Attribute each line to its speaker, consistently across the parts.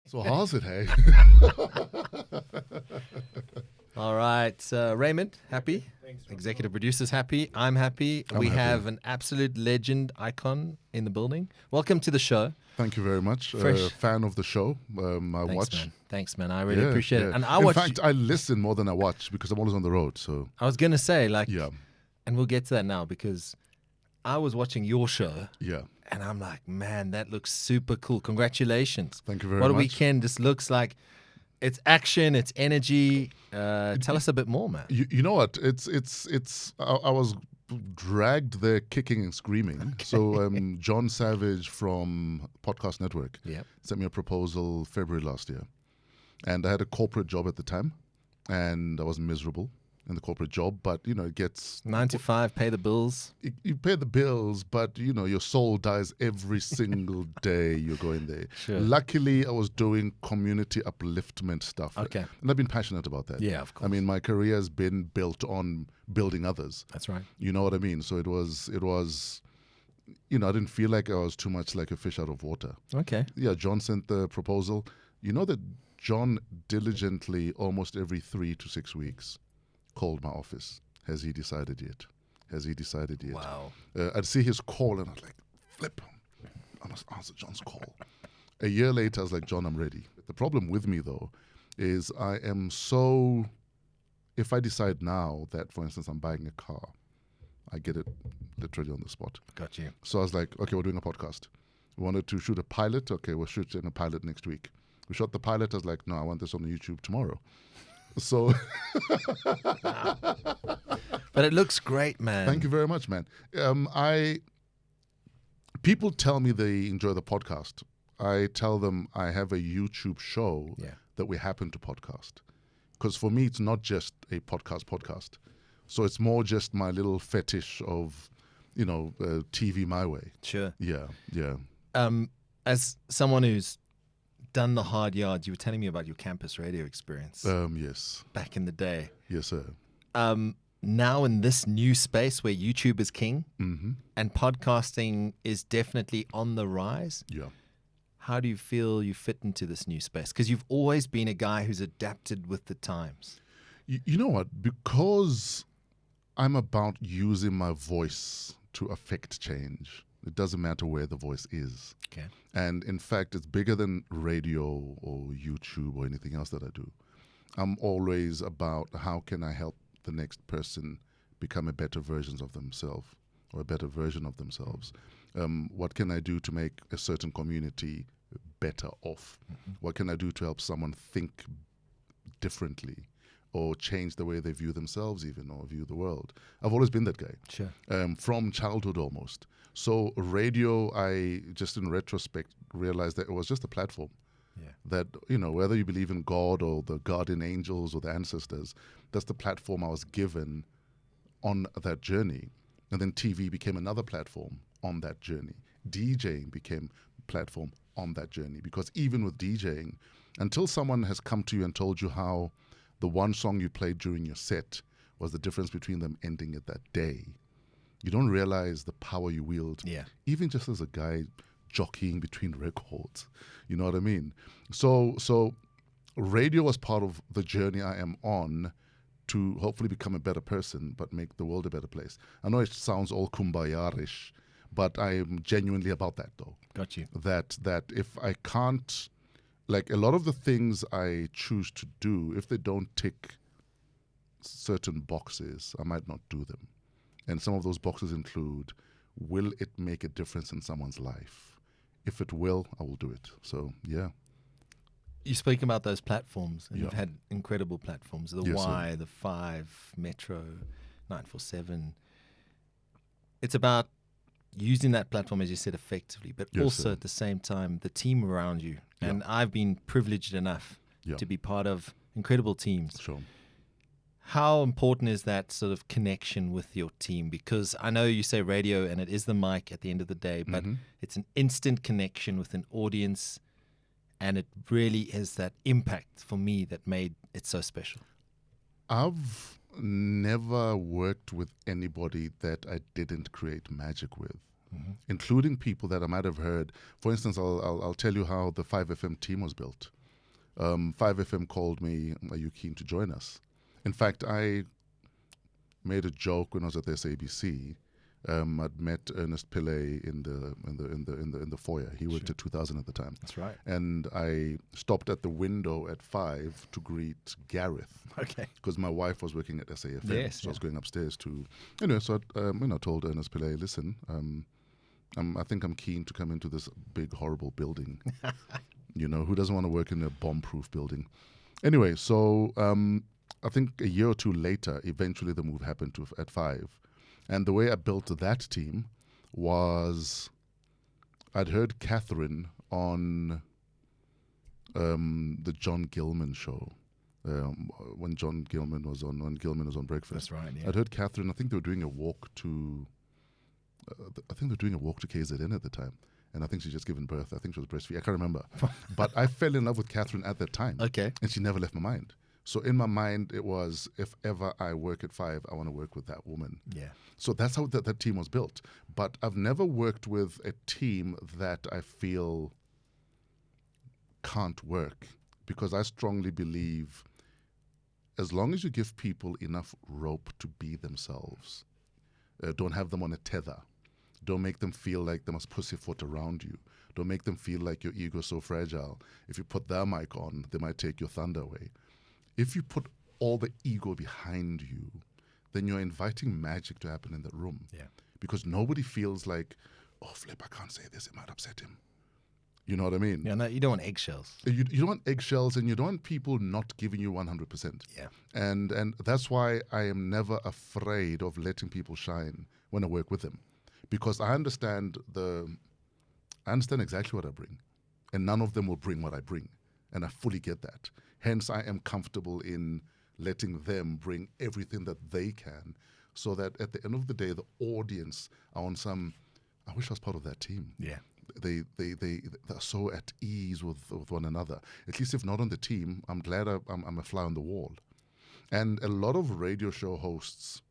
Speaker 1: So how's it, hey?
Speaker 2: All right, Raymond, happy? Thanks, Executive producer's happy. I'm happy.
Speaker 1: I'm
Speaker 2: we
Speaker 1: happy.
Speaker 2: have an absolute legend icon in the building. Welcome to the show.
Speaker 1: Thank you very much.
Speaker 2: Fresh.
Speaker 1: Fan of the show. I
Speaker 2: Thanks,
Speaker 1: watch.
Speaker 2: man. Thanks, man. I really appreciate it. And I
Speaker 1: In
Speaker 2: watch.
Speaker 1: fact, I listen more than I watch because I'm always on the road. So
Speaker 2: I was gonna say,
Speaker 1: yeah,
Speaker 2: and we'll get to that now because I was watching your show.
Speaker 1: yeah.
Speaker 2: And I'm like, man, that looks super cool. Congratulations.
Speaker 1: Thank you very
Speaker 2: What a
Speaker 1: much.
Speaker 2: weekend. This looks like it's action, it's energy. Tell us a bit more, man.
Speaker 1: You know what? I was dragged there kicking and screaming.
Speaker 2: Okay.
Speaker 1: So John Savage from Podcast Network
Speaker 2: Yep.
Speaker 1: sent me a proposal February last year. And I had a corporate job at the time. And I was miserable in the corporate job. But, you know, it gets...
Speaker 2: 9 to 5, pay the bills.
Speaker 1: You pay the bills, but, you know, your soul dies every single day you're going there.
Speaker 2: Sure.
Speaker 1: Luckily, I was doing community upliftment stuff.
Speaker 2: Okay.
Speaker 1: And I've been passionate about that.
Speaker 2: Yeah, of course.
Speaker 1: I mean, my career has been built on building others.
Speaker 2: That's right.
Speaker 1: You know what I mean? So it was, you know, I didn't feel like I was too much like a fish out of water.
Speaker 2: Okay.
Speaker 1: Yeah, John sent the proposal. You know that John diligently, almost every 3 to 6 weeks, called my office. Has he decided yet? Has he decided yet?
Speaker 2: Wow.
Speaker 1: I'd see his call and I was like, flip. I must answer John's call. A year later, I was like, John, I'm ready. The problem with me, though, is I am so... If I decide now that, for instance, I'm buying a car, I get it literally on the spot.
Speaker 2: Got you.
Speaker 1: So I was like, okay, we're doing a podcast. We wanted to shoot a pilot. Okay, we're shooting a pilot next week. We shot the pilot. I was like, no, I want this on YouTube tomorrow. So...
Speaker 2: But it looks great, man.
Speaker 1: Thank you very much, man. People tell me they enjoy the podcast. I tell them I have a YouTube show that we happen to podcast. Because for me, it's not just a podcast. So it's more just my little fetish of, you know, TV my way.
Speaker 2: Sure.
Speaker 1: Yeah.
Speaker 2: As someone who's done the hard yards, you were telling me about your campus radio experience
Speaker 1: Yes.
Speaker 2: back in the day.
Speaker 1: Yes, sir.
Speaker 2: Now in this new space where YouTube is king
Speaker 1: Mm-hmm.
Speaker 2: and podcasting is definitely on the rise,
Speaker 1: Yeah.
Speaker 2: how do you feel you fit into this new space? Because you've always been a guy who's adapted with the times.
Speaker 1: You know what? Because I'm about using my voice to affect change. It doesn't matter where the voice is.
Speaker 2: Okay.
Speaker 1: And in fact, it's bigger than radio or YouTube or anything else that I do. I'm always about how can I help the next person become a better version of themselves or a better version of themselves. What can I do to make a certain community better off? Mm-hmm. What can I do to help someone think differently or change the way they view themselves even or view the world? I've always been that guy.
Speaker 2: Sure.
Speaker 1: From childhood almost. So radio, I just in retrospect realized that it was just a platform.
Speaker 2: Yeah.
Speaker 1: That, you know, whether you believe in God or the guardian angels or the ancestors, that's the platform I was given on that journey. And then TV became another platform on that journey. DJing became a platform on that journey. Because even with DJing, until someone has come to you and told you how the one song you played during your set was the difference between them ending it that day, you don't realize the power you wield.
Speaker 2: Yeah.
Speaker 1: Even just as a guy jockeying between records. You know what I mean? So radio was part of the journey I am on to hopefully become a better person, but make the world a better place. I know it sounds all kumbaya-ish, but I am genuinely about that, though.
Speaker 2: Got you.
Speaker 1: That if I can't, like a lot of the things I choose to do, if they don't tick certain boxes, I might not do them. And some of those boxes include, will it make a difference in someone's life? If it will, I will do it. So, yeah.
Speaker 2: You speak about those platforms, and
Speaker 1: Yeah.
Speaker 2: you've had incredible platforms. The
Speaker 1: Yes,
Speaker 2: Y,
Speaker 1: sir.
Speaker 2: the 5, Metro, 947. It's about using that platform, as you said, effectively, but
Speaker 1: Yes,
Speaker 2: also
Speaker 1: sir.
Speaker 2: at the same time, the team around you.
Speaker 1: Yeah.
Speaker 2: And I've been privileged enough
Speaker 1: Yeah.
Speaker 2: to be part of incredible teams.
Speaker 1: Sure.
Speaker 2: How important is that sort of connection with your team? Because I know you say radio and it is the mic at the end of the day, but it's an instant connection with an audience, and it really is that impact for me that made it so special.
Speaker 1: I've never worked with anybody that I didn't create magic with, including people that I might have heard. For instance, I'll tell you how the 5FM team was built. 5FM called me, are you keen to join us? In fact, I made a joke when I was at the SABC. I'd met Ernest Pillay in the foyer. He worked at 2000 at the time.
Speaker 2: That's right.
Speaker 1: And I stopped at the window at 5 to greet Gareth.
Speaker 2: Okay.
Speaker 1: Because my wife was working at SAFM.
Speaker 2: Yes,
Speaker 1: so I was going upstairs to, so I told Ernest Pillay, listen, I think I'm keen to come into this big, horrible building. Who doesn't want to work in a bomb-proof building? Anyway, so I think a year or two later, eventually the move happened at 5. And the way I built that team was I'd heard Catherine on the John Gilman show. When Gilman was on Breakfast.
Speaker 2: That's right, yeah.
Speaker 1: I'd heard Catherine, I think they were doing a walk to KZN at the time. And I think she'd just given birth. I think she was breastfeeding. I can't remember. But I fell in love with Catherine at that time.
Speaker 2: Okay.
Speaker 1: And she never left my mind. So in my mind, it was, if ever I work at 5, I want to work with that woman.
Speaker 2: Yeah.
Speaker 1: So that's how that team was built. But I've never worked with a team that I feel can't work, because I strongly believe as long as you give people enough rope to be themselves, don't have them on a tether, don't make them feel like they must pussyfoot around you, don't make them feel like your ego's so fragile. If you put their mic on, they might take your thunder away. If you put all the ego behind you, then you're inviting magic to happen in the room.
Speaker 2: Yeah.
Speaker 1: Because nobody feels like, oh, Flip, I can't say this, it might upset him. You know what I mean?
Speaker 2: Yeah, no, you don't want eggshells.
Speaker 1: You don't want eggshells, and you don't want people not giving you 100%.
Speaker 2: Yeah.
Speaker 1: And that's why I am never afraid of letting people shine when I work with them. Because I understand exactly what I bring. And none of them will bring what I bring. And I fully get that. Hence, I am comfortable in letting them bring everything that they can, so that at the end of the day, the audience are on some, I wish I was part of that team.
Speaker 2: Yeah.
Speaker 1: They're so at ease with one another. At least if not on the team, I'm glad I'm a fly on the wall. And a lot of radio show hosts,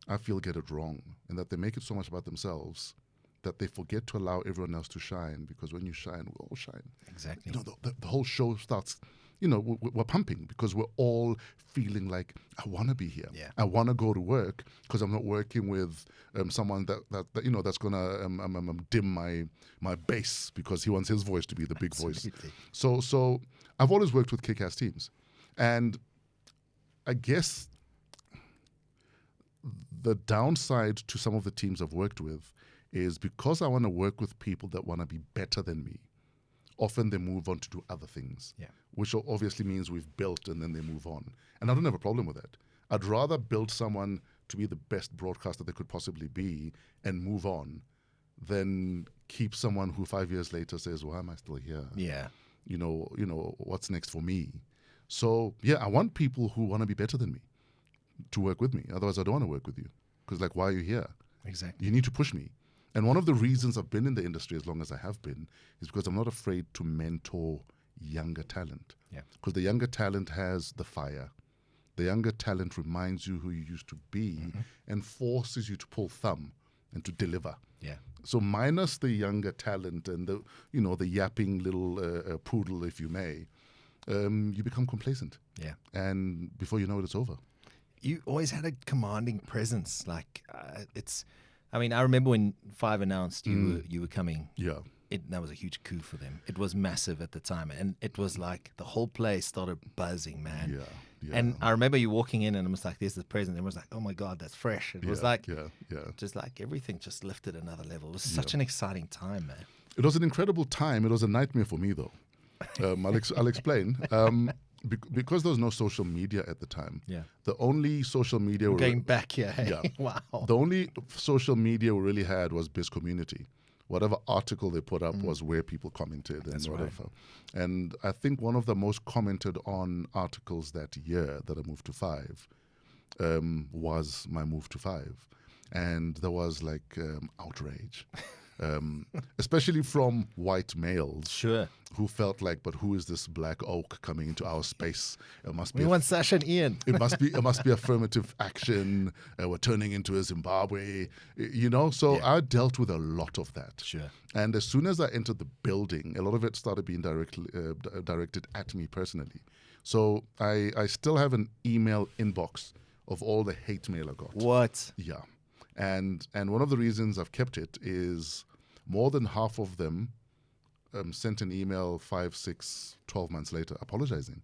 Speaker 1: I feel, get it wrong, in that they make it so much about themselves that they forget to allow everyone else to shine, because when you shine, we all shine.
Speaker 2: Exactly.
Speaker 1: The whole show starts, we're pumping because we're all feeling like, I want to be here.
Speaker 2: Yeah.
Speaker 1: I want to go to work, because I'm not working with someone that's going to dim my bass because he wants his voice to be the big voice. So I've always worked with kick-ass teams. And I guess the downside to some of the teams I've worked with is, because I want to work with people that want to be better than me, often they move on to do other things, which obviously means we've built and then they move on. And I don't have a problem with that. I'd rather build someone to be the best broadcaster they could possibly be and move on than keep someone who 5 years later says, why am I still here?
Speaker 2: Yeah.
Speaker 1: What's next for me? So, yeah, I want people who want to be better than me to work with me. Otherwise, I don't want to work with you, because, like, why are you here?
Speaker 2: Exactly.
Speaker 1: You need to push me. And one of the reasons I've been in the industry as long as I have been is because I'm not afraid to mentor younger talent.
Speaker 2: Yeah.
Speaker 1: Because the younger talent has the fire. The younger talent reminds you who you used to be and forces you to pull thumb and to deliver.
Speaker 2: Yeah.
Speaker 1: So minus the younger talent and the yapping little poodle, if you may, you become complacent.
Speaker 2: Yeah. And
Speaker 1: before you know it, it's over.
Speaker 2: You always had a commanding presence. I remember when 5 announced you were coming.
Speaker 1: Yeah.
Speaker 2: That was a huge coup for them. It was massive at the time. And it was like the whole place started buzzing, man.
Speaker 1: Yeah.
Speaker 2: And I remember you walking in and it was like, there's the present. And it was like, oh my God, that's fresh. It was like, just like everything just lifted another level. It was such an exciting time, man.
Speaker 1: It was an incredible time. It was a nightmare for me, though. I'll explain. Because there was no social media at the time. Yeah. The only social media...
Speaker 2: Going back here. Hey?
Speaker 1: Yeah.
Speaker 2: Wow.
Speaker 1: The only social media we really had was Biz Community. Whatever article they put up was where people commented and
Speaker 2: That's
Speaker 1: whatever.
Speaker 2: Right.
Speaker 1: And I think one of the most commented on articles that year that I moved to 5 was my move to 5. And there was outrage. Especially from white males who felt like, but who is this black oak coming into our space? It must be
Speaker 2: We want Sasha and Ian.
Speaker 1: it must be affirmative action. We're turning into a Zimbabwe, So
Speaker 2: Yeah.
Speaker 1: I dealt with a lot of that.
Speaker 2: Sure.
Speaker 1: And as soon as I entered the building, a lot of it started being directed at me personally. So I still have an email inbox of all the hate mail I got.
Speaker 2: What?
Speaker 1: Yeah. And one of the reasons I've kept it is more than half of them sent an email 5, 6, 12 months later apologizing,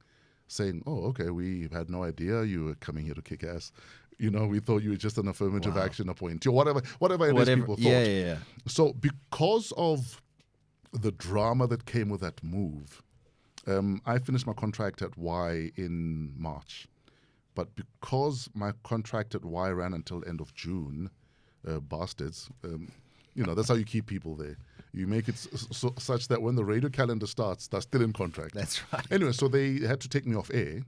Speaker 1: saying, oh, okay, we had no idea you were coming here to kick ass. We thought you were just an affirmative action appointee or whatever it is people thought.
Speaker 2: Yeah.
Speaker 1: So because of the drama that came with that move, I finished my contract at Y in March. But because my contract at Y ran until end of June, bastards, that's how you keep people there. You make it such that when the radio calendar starts, they're still in contract.
Speaker 2: That's right.
Speaker 1: Anyway, so they had to take me off air,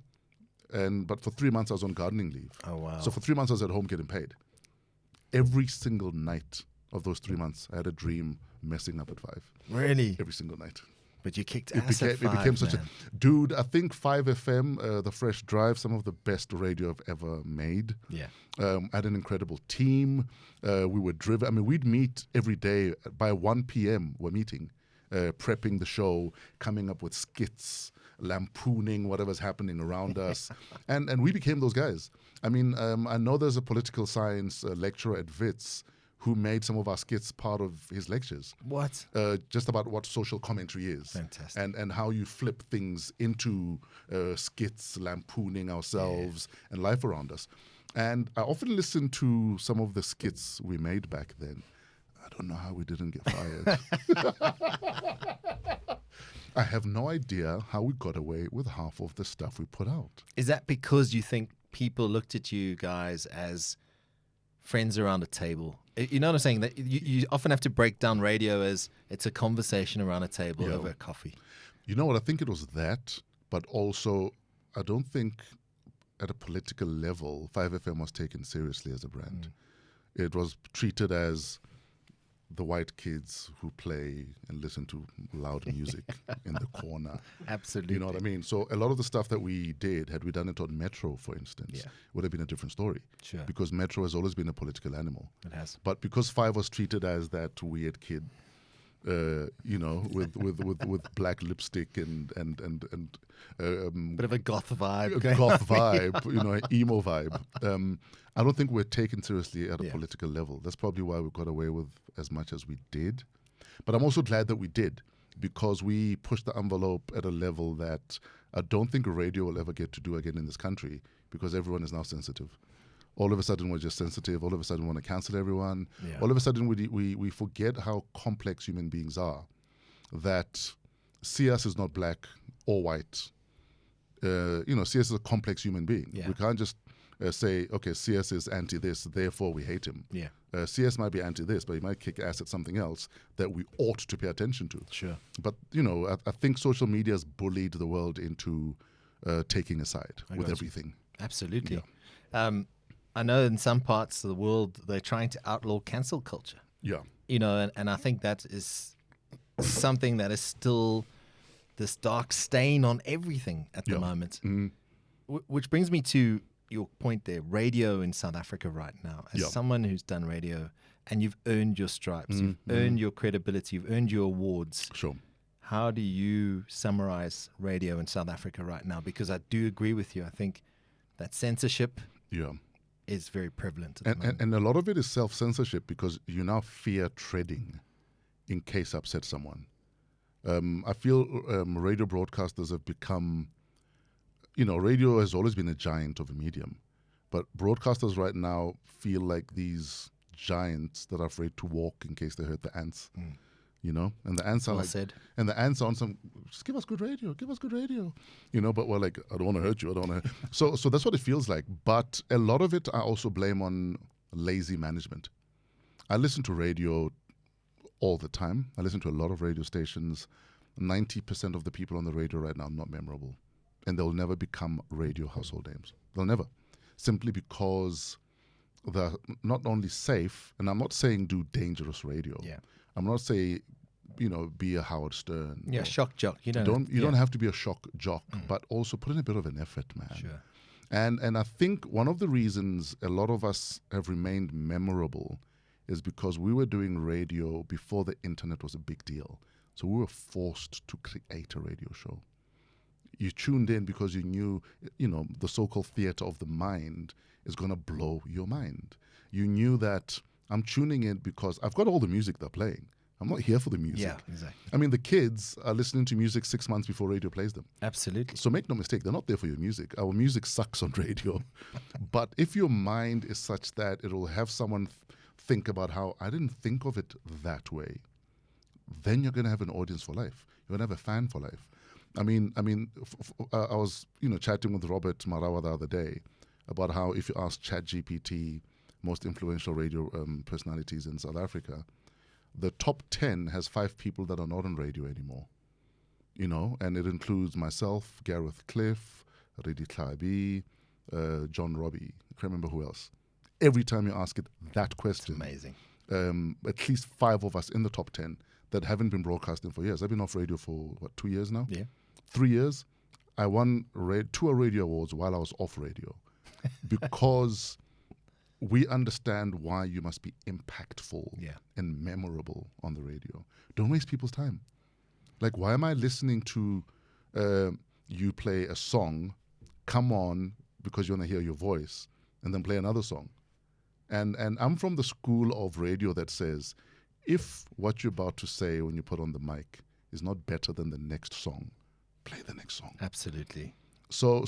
Speaker 1: but for 3 months I was on gardening leave.
Speaker 2: Oh, wow.
Speaker 1: So for 3 months I was at home getting paid. Every single night of those 3 months, I had a dream messing up at 5.
Speaker 2: Really?
Speaker 1: Every single night.
Speaker 2: But you kicked
Speaker 1: It
Speaker 2: ass at 5,
Speaker 1: became such
Speaker 2: man.
Speaker 1: a dude. I think 5 FM, the Fresh Drive, some of the best radio I've ever made.
Speaker 2: Yeah.
Speaker 1: I had an incredible team. We were driven. I mean, we'd meet every day. By 1 p.m. we're meeting, prepping the show, coming up with skits, lampooning whatever's happening around us, and we became those guys. I mean, I know there's a political science lecturer at Wits who made some of our skits part of his lectures.
Speaker 2: What?
Speaker 1: Just about what social commentary is.
Speaker 2: Fantastic.
Speaker 1: And how you flip things into skits, lampooning ourselves and life around us. And I often listen to some of the skits we made back then. I don't know how we didn't get fired. I have no idea how we got away with half of the stuff we put out.
Speaker 2: Is that because you think people looked at you guys as friends around a table? You know what I'm saying? That you often have to break down radio as it's a conversation around a table over a coffee.
Speaker 1: You know what? I think it was that, but also I don't think at a political level 5FM was taken seriously as a brand. It was treated as the white kids who play and listen to loud music in the corner.
Speaker 2: Absolutely.
Speaker 1: You know what I mean? So a lot of the stuff that we did, had we done it on Metro, for instance, would have been a different story.
Speaker 2: Sure.
Speaker 1: Because Metro has always been a political animal.
Speaker 2: It has.
Speaker 1: But because 5 was treated as that weird kid, with black lipstick and
Speaker 2: Bit of a goth vibe.
Speaker 1: goth vibe, emo vibe. I don't think we're taken seriously at a political level. That's probably why we got away with as much as we did. But I'm also glad that we did, because we pushed the envelope at a level that I don't think radio will ever get to do again in this country, because everyone is now sensitive. All of a sudden, we're just sensitive. All of a sudden, we want to cancel everyone.
Speaker 2: Yeah.
Speaker 1: All of a sudden, we forget how complex human beings are. That Sias is not black or white. Sias is a complex human being.
Speaker 2: Yeah.
Speaker 1: We can't just say, okay, Sias is anti this, therefore we hate him.
Speaker 2: Yeah.
Speaker 1: Sias might be anti this, but he might kick ass at something else that we ought to pay attention to.
Speaker 2: Sure.
Speaker 1: But, I think social media has bullied the world into taking a side with everything.
Speaker 2: Absolutely. Yeah. I know in some parts of the world they're trying to outlaw cancel culture.
Speaker 1: Yeah.
Speaker 2: And I think that is something that is still this dark stain on everything at the moment. Which brings me to your point there, radio in South Africa right now. As someone who's done radio, and you've earned your stripes, you've earned your credibility, you've earned your awards.
Speaker 1: Sure.
Speaker 2: How do you summarize radio in South Africa right now? Because I do agree with you. I think that censorship is very prevalent at the moment.
Speaker 1: And a lot of it is self-censorship, because you now fear treading in case I upset someone. I feel radio broadcasters have become, radio has always been a giant of a medium, but broadcasters right now feel like these giants that are afraid to walk in case they hurt the ants. And the ants are and the ants are on some, just give us good radio, but we're like, I don't want to hurt you, I don't want to. So that's what it feels like. But a lot of it I also blame on lazy management. I listen to radio all the time. I listen to a lot of radio stations. 90% of the people on the radio right now are not memorable, and they'll never become radio household names. They'll never, simply because they're not only safe, and I'm not saying do dangerous radio.
Speaker 2: Yeah.
Speaker 1: I'm not saying be a Howard Stern.
Speaker 2: Yeah,
Speaker 1: or-
Speaker 2: shock jock. You
Speaker 1: don't
Speaker 2: yeah.
Speaker 1: don't have to be a shock jock, but also put in a bit of an effort, man.
Speaker 2: Sure.
Speaker 1: And I think one of the reasons a lot of us have remained memorable is because we were doing radio before the internet was a big deal. So we were forced to create a radio show. You tuned in because you knew, the so-called theater of the mind is going to blow your mind. You knew that I'm tuning in because I've got all the music they're playing. I'm not here for the music.
Speaker 2: Yeah, exactly.
Speaker 1: I mean, the kids are listening to music 6 months before radio plays them.
Speaker 2: Absolutely.
Speaker 1: So make no mistake, they're not there for your music. Our music sucks on radio. But if your mind is such that it'll have someone think about how I didn't think of it that way, then you're going to have an audience for life. You're going to have a fan for life. I was chatting with Robert Marawa the other day about how if you ask ChatGPT, most influential radio personalities in South Africa, the top 10 has 5 people that are not on radio anymore. And it includes myself, Gareth Cliff, Redi Tlabi, John Robbie. I can't remember who else. Every time you ask it that question,
Speaker 2: It's amazing.
Speaker 1: at least 5 of us in the top 10 that haven't been broadcasting for years. I've been off radio for, 2 years now?
Speaker 2: Yeah.
Speaker 1: 3 years. I won 2 radio awards while I was off radio because we understand why you must be impactful and memorable on the radio. Don't waste people's time. Like, why am I listening to you play a song, come on, because you want to hear your voice, and then play another song? And I'm from the school of radio that says, if what you're about to say when you put on the mic is not better than the next song, play the next song.
Speaker 2: Absolutely.
Speaker 1: So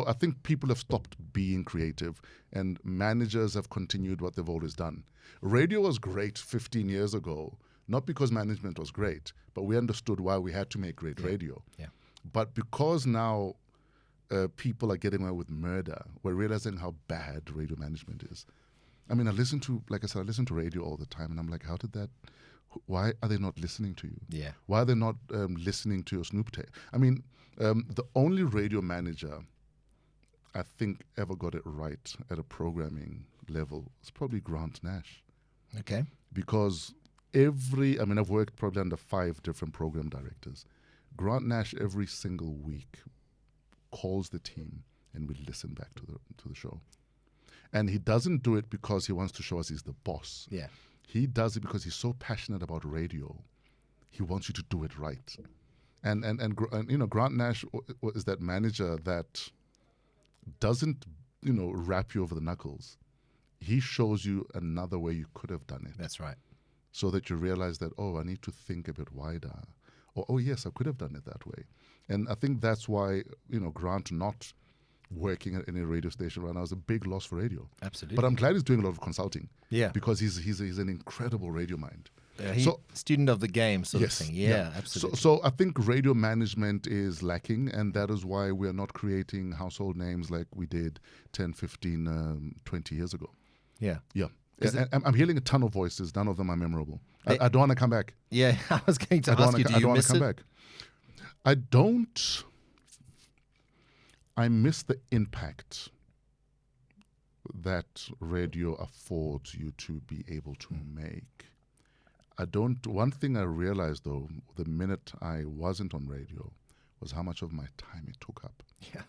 Speaker 1: I think people have stopped being creative, and managers have continued what they've always done. Radio was great 15 years ago, not because management was great, but we understood why we had to make great radio.
Speaker 2: Yeah.
Speaker 1: But because now people are getting away with murder, we're realizing how bad radio management is. I mean, I listen to radio all the time, and I'm like, why are they not listening to you?
Speaker 2: Yeah.
Speaker 1: Why are they not listening to your Snoop tape? I mean, the only radio manager I think ever got it right at a programming level was probably Grant Nash.
Speaker 2: Okay.
Speaker 1: Because I've worked probably under 5 different program directors. Grant Nash every single week calls the team and we listen back to the show. And he doesn't do it because he wants to show us he's the boss.
Speaker 2: Yeah.
Speaker 1: He does it because he's so passionate about radio. He wants you to do it right. And Grant Nash is that manager that doesn't, wrap you over the knuckles. He shows you another way you could have done it.
Speaker 2: That's right.
Speaker 1: So that you realize that, I need to think a bit wider. Or, yes, I could have done it that way. And I think that's why, Grant not working at any radio station right now is a big loss for radio.
Speaker 2: Absolutely.
Speaker 1: But I'm glad he's doing a lot of consulting.
Speaker 2: Yeah.
Speaker 1: Because he's an incredible radio mind.
Speaker 2: He's student of the game sort of thing. Yeah, absolutely.
Speaker 1: So I think radio management is lacking, and that is why we're not creating household names like we did 10, 15, 20 years ago.
Speaker 2: Yeah.
Speaker 1: Yeah. I'm hearing a ton of voices. None of them are memorable. I don't want to come back.
Speaker 2: Yeah, I was going to ask you, do you miss it?
Speaker 1: Back. I don't. I miss the impact that radio affords you to be able to make. One thing I realized, though, the minute I wasn't on radio, was how much of my time it took up.
Speaker 2: Yeah.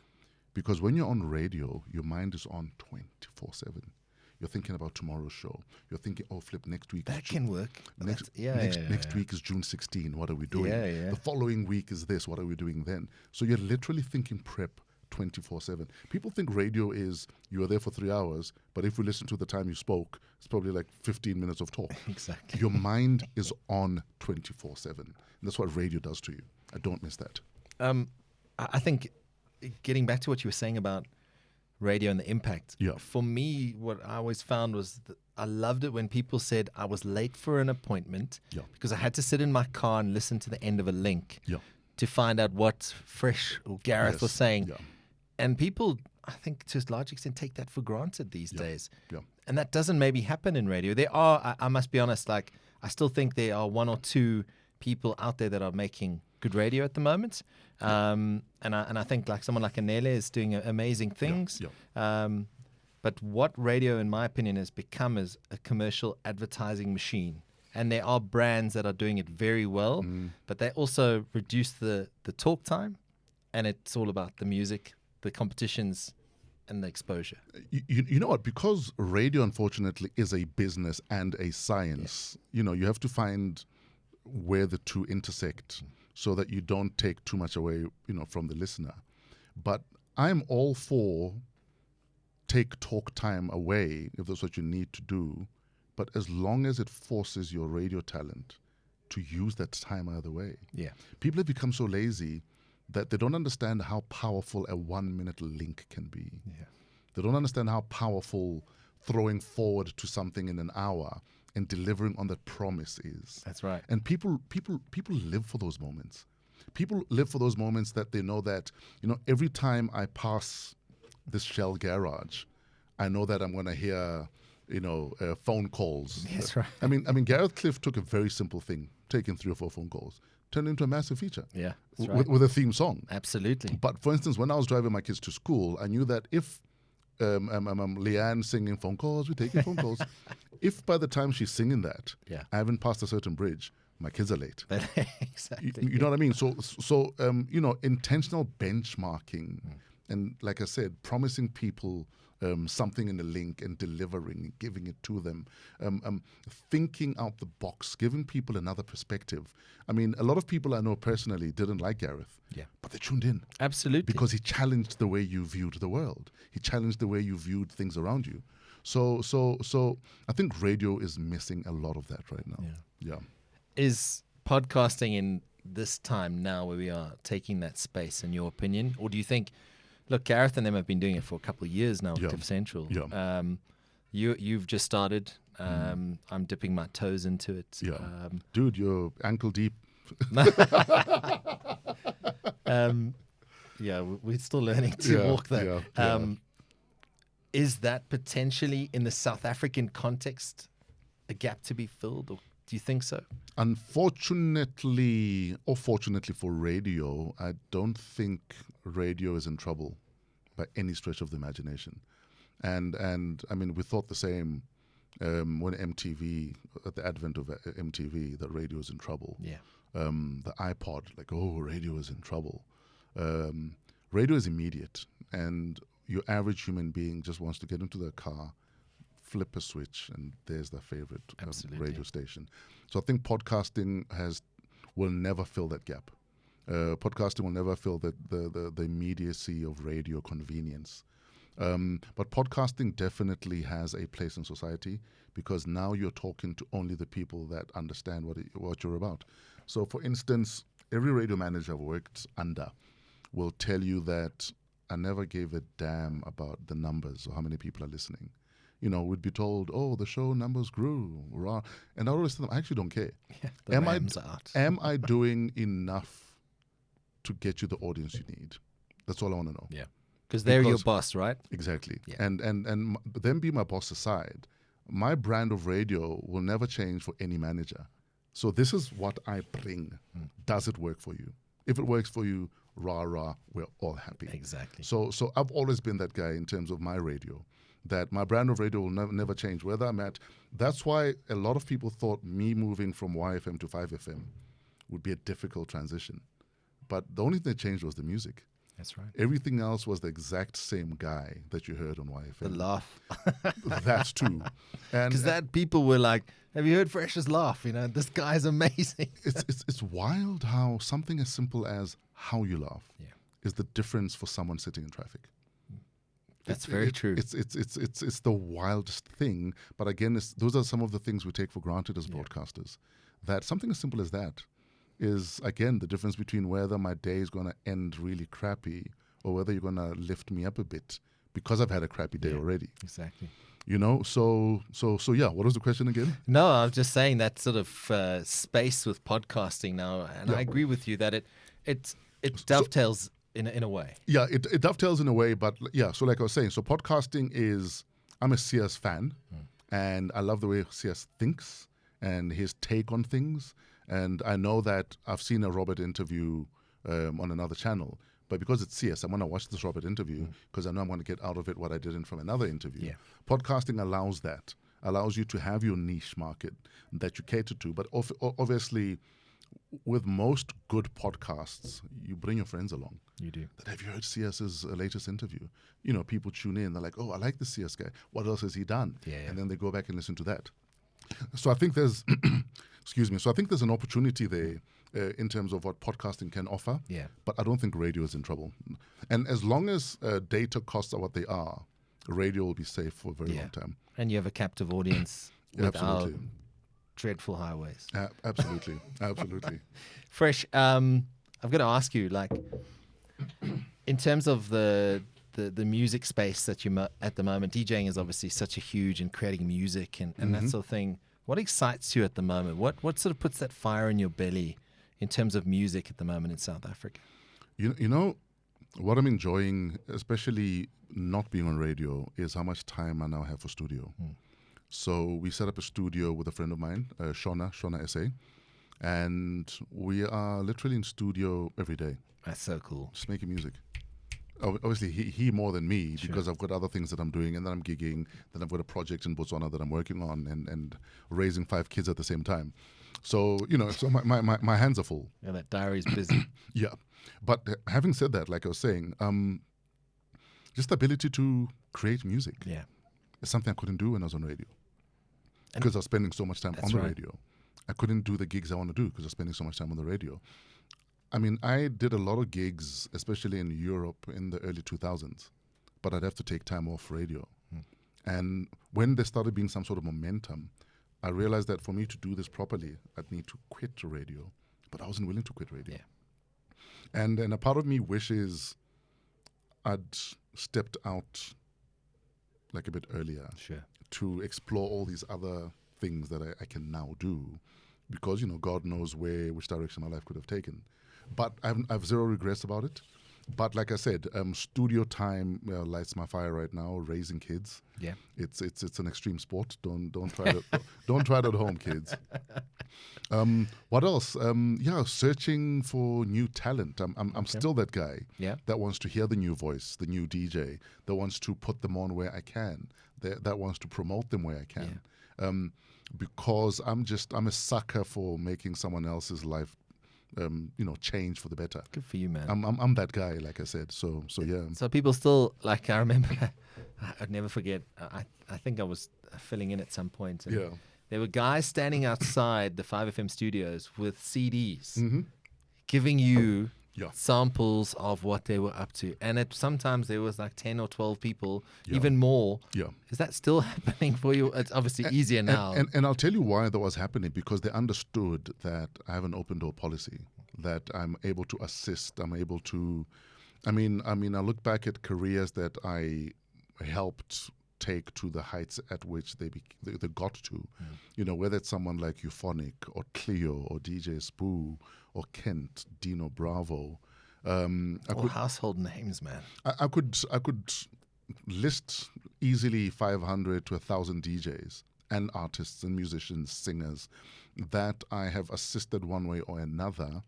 Speaker 1: Because when you're on radio, your mind is on 24/7. You're thinking about tomorrow's show. You're thinking, flip, next week.
Speaker 2: That can work.
Speaker 1: Next week is June 16. What are we doing?
Speaker 2: Yeah.
Speaker 1: The following week is this. What are we doing then? So you're literally thinking prep 24/7. People think radio is you are there for 3 hours, but if we listen to the time you spoke, it's probably like 15 minutes of talk.
Speaker 2: Exactly.
Speaker 1: Your mind is on 24/7. And that's what radio does to you. I don't miss that.
Speaker 2: I think getting back to what you were saying about radio and the impact, for me, what I always found was that I loved it when people said I was late for an appointment because I had to sit in my car and listen to the end of a link to find out what Fresh or Gareth was saying.
Speaker 1: Yeah.
Speaker 2: And people, I think, to a large extent, take that for granted these days.
Speaker 1: Yeah.
Speaker 2: And that doesn't maybe happen in radio. There are, I must be honest, I still think there are 1 or 2 people out there that are making good radio at the moment. And I think someone like Anele is doing amazing things. But what radio, in my opinion, has become is a commercial advertising machine. And there are brands that are doing it very well, but they also reduce the talk time, and it's all about the music, the competitions, and the exposure.
Speaker 1: You know what? Because radio, unfortunately, is a business and a science, you have to find where the two intersect so that you don't take too much away, from the listener. But I'm all for take talk time away if that's what you need to do, but as long as it forces your radio talent to use that time either way.
Speaker 2: Yeah.
Speaker 1: People have become so lazy that they don't understand how powerful a 1 minute link can be.
Speaker 2: Yeah.
Speaker 1: They don't understand how powerful throwing forward to something in an hour and delivering on that promise is.
Speaker 2: That's right.
Speaker 1: And people live for those moments. People live for those moments that they know that, every time I pass this Shell garage, I know that I'm going to hear, phone calls.
Speaker 2: That's right.
Speaker 1: I mean, Gareth Cliff took a very simple thing, taking 3 or 4 phone calls, turned into a massive feature.
Speaker 2: Yeah, that's right.
Speaker 1: With a theme song.
Speaker 2: Absolutely.
Speaker 1: But for instance, when I was driving my kids to school, I knew that if Leanne singing phone calls, we're taking phone calls. If by the time she's singing that, I haven't passed a certain bridge, my kids are late.
Speaker 2: Exactly.
Speaker 1: You know what I mean? So intentional benchmarking, and like I said, promising people something in a link and delivering, giving it to them, thinking out the box, giving people another perspective. I mean, a lot of people I know personally didn't like Gareth, but they tuned in.
Speaker 2: Absolutely.
Speaker 1: Because he challenged the way you viewed the world. He challenged the way you viewed things around you. So I think radio is missing a lot of that right now. Yeah.
Speaker 2: Is podcasting in this time now where we are taking that space, in your opinion? Or do you think, look, Gareth and them have been doing it for a couple of years now with Tiff Central.
Speaker 1: Yeah.
Speaker 2: You've just started. I'm dipping my toes into it.
Speaker 1: Yeah. Dude, you're ankle deep.
Speaker 2: We're still learning to walk there.
Speaker 1: Yeah.
Speaker 2: Is that potentially, in the South African context, a gap to be filled, or do you think so?
Speaker 1: Unfortunately, or fortunately for radio, I don't think radio is in trouble by any stretch of the imagination. And I mean, we thought the same when MTV, at the advent of MTV, that radio is in trouble.
Speaker 2: Yeah.
Speaker 1: The iPod, radio is in trouble. Radio is immediate, and your average human being just wants to get into their car, flip a switch, and there's their favorite radio station. So I think podcasting will never fill that gap. Podcasting will never fill the immediacy of radio convenience. But podcasting definitely has a place in society, because now you're talking to only the people that understand what you're about. So, for instance, every radio manager I've worked under will tell you that I never gave a damn about the numbers or how many people are listening. We'd be told, oh, the show numbers grew. Rah. And I always tell them, I actually don't care. Am I doing enough to get you the audience you need? That's all I want to know.
Speaker 2: Yeah. Because they're your boss, right?
Speaker 1: Exactly.
Speaker 2: Yeah.
Speaker 1: And them being my boss aside, my brand of radio will never change for any manager. So this is what I bring. Does it work for you? If it works for you, rah, we're all happy.
Speaker 2: Exactly.
Speaker 1: So I've always been that guy in terms of my radio, that my brand of radio will never change, whether I'm at. That's why a lot of people thought me moving from YFM to 5FM would be a difficult transition. But the only thing that changed was the music.
Speaker 2: That's right.
Speaker 1: Everything else was the exact same guy that you heard on YFM.
Speaker 2: The laugh.
Speaker 1: That's too.
Speaker 2: Because people were like, have you heard Fresh's laugh? This guy's amazing.
Speaker 1: It's wild how something as simple as how you laugh is the difference for someone sitting in traffic.
Speaker 2: That's very true.
Speaker 1: It's the wildest thing. But again, those are some of the things we take for granted as broadcasters. That something as simple as that is, again, the difference between whether my day is going to end really crappy or whether you're going to lift me up a bit because I've had a crappy day already.
Speaker 2: Exactly.
Speaker 1: So yeah, what was the question again?
Speaker 2: No, I was just saying that sort of space with podcasting now, and I agree with you that it dovetails in a way.
Speaker 1: Yeah, it dovetails in a way, but yeah, so like I was saying, so podcasting is, I'm a Sias fan, and I love the way Sias thinks and his take on things. And I know that I've seen a Robert interview on another channel, but because it's Sias, I'm going to watch this Robert interview because I know I'm going to get out of it what I didn't from another interview.
Speaker 2: Yeah.
Speaker 1: Podcasting allows that. allows you to have your niche market that you cater to. But obviously, with most good podcasts, you bring your friends along.
Speaker 2: You do.
Speaker 1: That, have you heard Sias's latest interview? You know, people tune in. They're like, oh, I like the Sias guy. What else has he done?
Speaker 2: Yeah.
Speaker 1: And then they go back and listen to that. So I think there's, excuse me. So I think there's an opportunity there in terms of what podcasting can offer.
Speaker 2: Yeah.
Speaker 1: But I don't think radio is in trouble. And as long as data costs are what they are, radio will be safe for a very long time.
Speaker 2: And you have a captive audience with
Speaker 1: Absolutely.
Speaker 2: our dreadful highways.
Speaker 1: Absolutely. Absolutely.
Speaker 2: Fresh, I've got to ask you, like, in terms of the music space that you're at the moment, DJing is obviously such a huge, and creating music and that sort of thing. What excites you at the moment? What sort of puts that fire in your belly in terms of music at the moment in South Africa?
Speaker 1: You know, what I'm enjoying, especially not being on radio, is how much time I now have for studio. So we set up a studio with a friend of mine, Shona SA, and we are literally in studio every day.
Speaker 2: That's so cool.
Speaker 1: Just making music. Obviously, he more than me, because I've got other things that I'm doing, and then I'm gigging, then I've got a project in Botswana that I'm working on, and raising 5 kids at the same time. So, you know, so my hands are full.
Speaker 2: Yeah, that diary's busy.
Speaker 1: Yeah. But having said that, like I was saying, just the ability to create music is something I couldn't do when I was on radio, because I was spending so much time on the radio. I couldn't do the gigs I want to do because I was spending so much time on the radio. I mean, I did a lot of gigs, especially in Europe in the early 2000s, but I'd have to take time off radio. And when there started being some sort of momentum, I realized that for me to do this properly, I'd need to quit radio. But I wasn't willing to quit radio. And a part of me wishes I'd stepped out like a bit earlier to explore all these other things that I can now do, because, you know, God knows which direction my life could have taken. But I've zero regrets about it. But like I said, studio time lights my fire right now. Raising kids, it's an extreme sport. Don't try it. Don't try it at home, kids. What else? Searching for new talent. I'm still that guy that wants to hear the new voice, the new DJ, that wants to put them on where I can, that wants to promote them where I can. Because I'm a sucker for making someone else's life change for the better.
Speaker 2: Good for you, man.
Speaker 1: I'm that guy, like I said. So yeah.
Speaker 2: So people still, like, I remember, I'd never forget, I think I was filling in at some point, and there were guys standing outside the 5FM studios with CDs giving you samples of what they were up to. And sometimes there was like 10 or 12 people, even more. Is that still happening for you? It's obviously easier now.
Speaker 1: And I'll tell you why that was happening, because they understood that I have an open door policy, that I'm able to assist. I'm able to, I mean, I look back at careers that I helped take to the heights at which they got to. You know, whether it's someone like Euphonic or Cleo or DJ Spoo or Kent, Dino Bravo.
Speaker 2: Household names, man.
Speaker 1: I could list easily 500 to 1,000 DJs and artists and musicians, singers that I have assisted one way or another,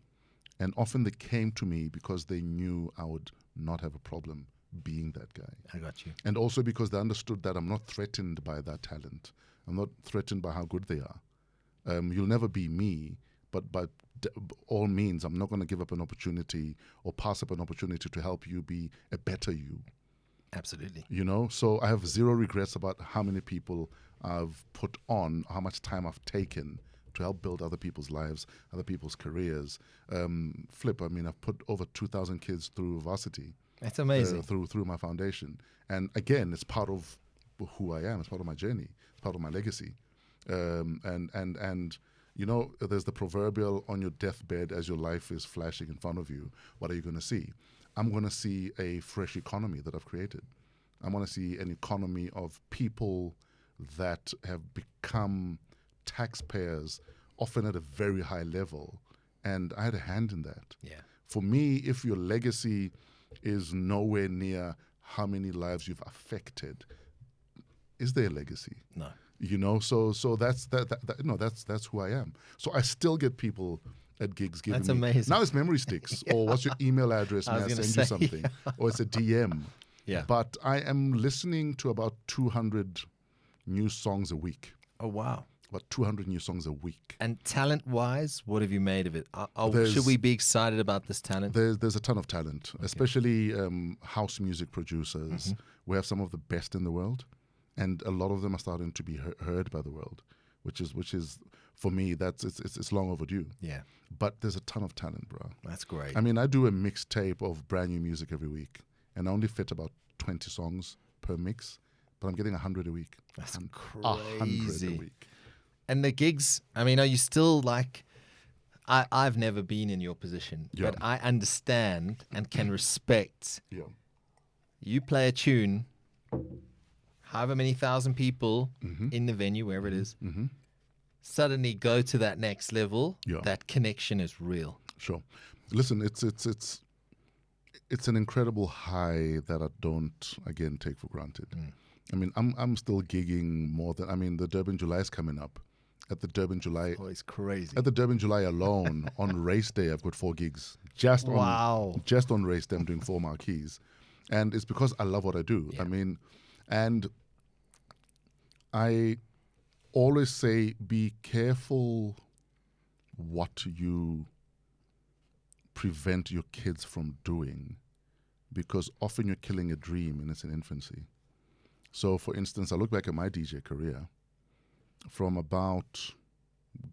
Speaker 1: and often they came to me because they knew I would not have a problem being that guy.
Speaker 2: I got you.
Speaker 1: And also because they understood that I'm not threatened by that talent. I'm not threatened by how good they are. You'll never be me, but by all means, I'm not going to give up an opportunity or pass up an opportunity to help you be a better you.
Speaker 2: Absolutely.
Speaker 1: You know, so I have zero regrets about how many people I've put on, how much time I've taken to help build other people's lives, other people's careers. I've put over 2,000 kids through varsity.
Speaker 2: That's amazing.
Speaker 1: Through my foundation. And again, it's part of who I am. It's part of my journey. It's part of my legacy. And you know, there's the proverbial, on your deathbed as your life is flashing in front of you, what are you going to see? I'm going to see a fresh economy that I've created. I'm going to see an economy of people that have become taxpayers, often at a very high level. And I had a hand in that.
Speaker 2: Yeah.
Speaker 1: For me, if your legacy is nowhere near how many lives you've affected, is there a legacy?
Speaker 2: No.
Speaker 1: You know, so that's that's who I am. So I still get people at gigs giving
Speaker 2: That's
Speaker 1: me.
Speaker 2: amazing.
Speaker 1: Now it's memory sticks, or what's your email address? May I send you something? Or it's a DM.
Speaker 2: Yeah.
Speaker 1: But I am listening to about 200 new songs a week.
Speaker 2: Oh, wow.
Speaker 1: About 200 new songs a week.
Speaker 2: And talent-wise, what have you made of it? Should we be excited about this talent?
Speaker 1: There's a ton of talent, especially house music producers. We have some of the best in the world, and a lot of them are starting to be heard by the world, which is for me, it's long overdue.
Speaker 2: Yeah.
Speaker 1: But there's a ton of talent, bro.
Speaker 2: That's great.
Speaker 1: I mean, I do a mixtape of brand new music every week, and I only fit about 20 songs per mix, but I'm getting 100 a week.
Speaker 2: That's crazy.
Speaker 1: 100 a week.
Speaker 2: And the gigs, I mean, are you still like, I've never been in your position,
Speaker 1: Yeah.
Speaker 2: but I understand and can respect.
Speaker 1: Yeah.
Speaker 2: You play a tune, however many thousand people
Speaker 1: Mm-hmm.
Speaker 2: in the venue, wherever it is,
Speaker 1: Mm-hmm.
Speaker 2: suddenly go to that next level.
Speaker 1: Yeah.
Speaker 2: That connection is real.
Speaker 1: Sure. Listen, it's an incredible high that I don't again take for granted. I mean, I'm still gigging more than, I mean, the Durban July is coming up. At the Durban July,
Speaker 2: Oh, it's crazy.
Speaker 1: at the Durban July alone, on race day, I've got 4 gigs. Just on race day, I'm doing 4 marquees, and it's because I love what I do.
Speaker 2: Yeah.
Speaker 1: I mean, and I always say, be careful what you prevent your kids from doing, because often you're killing a dream in its infancy. So, for instance, I look back at my DJ career. From about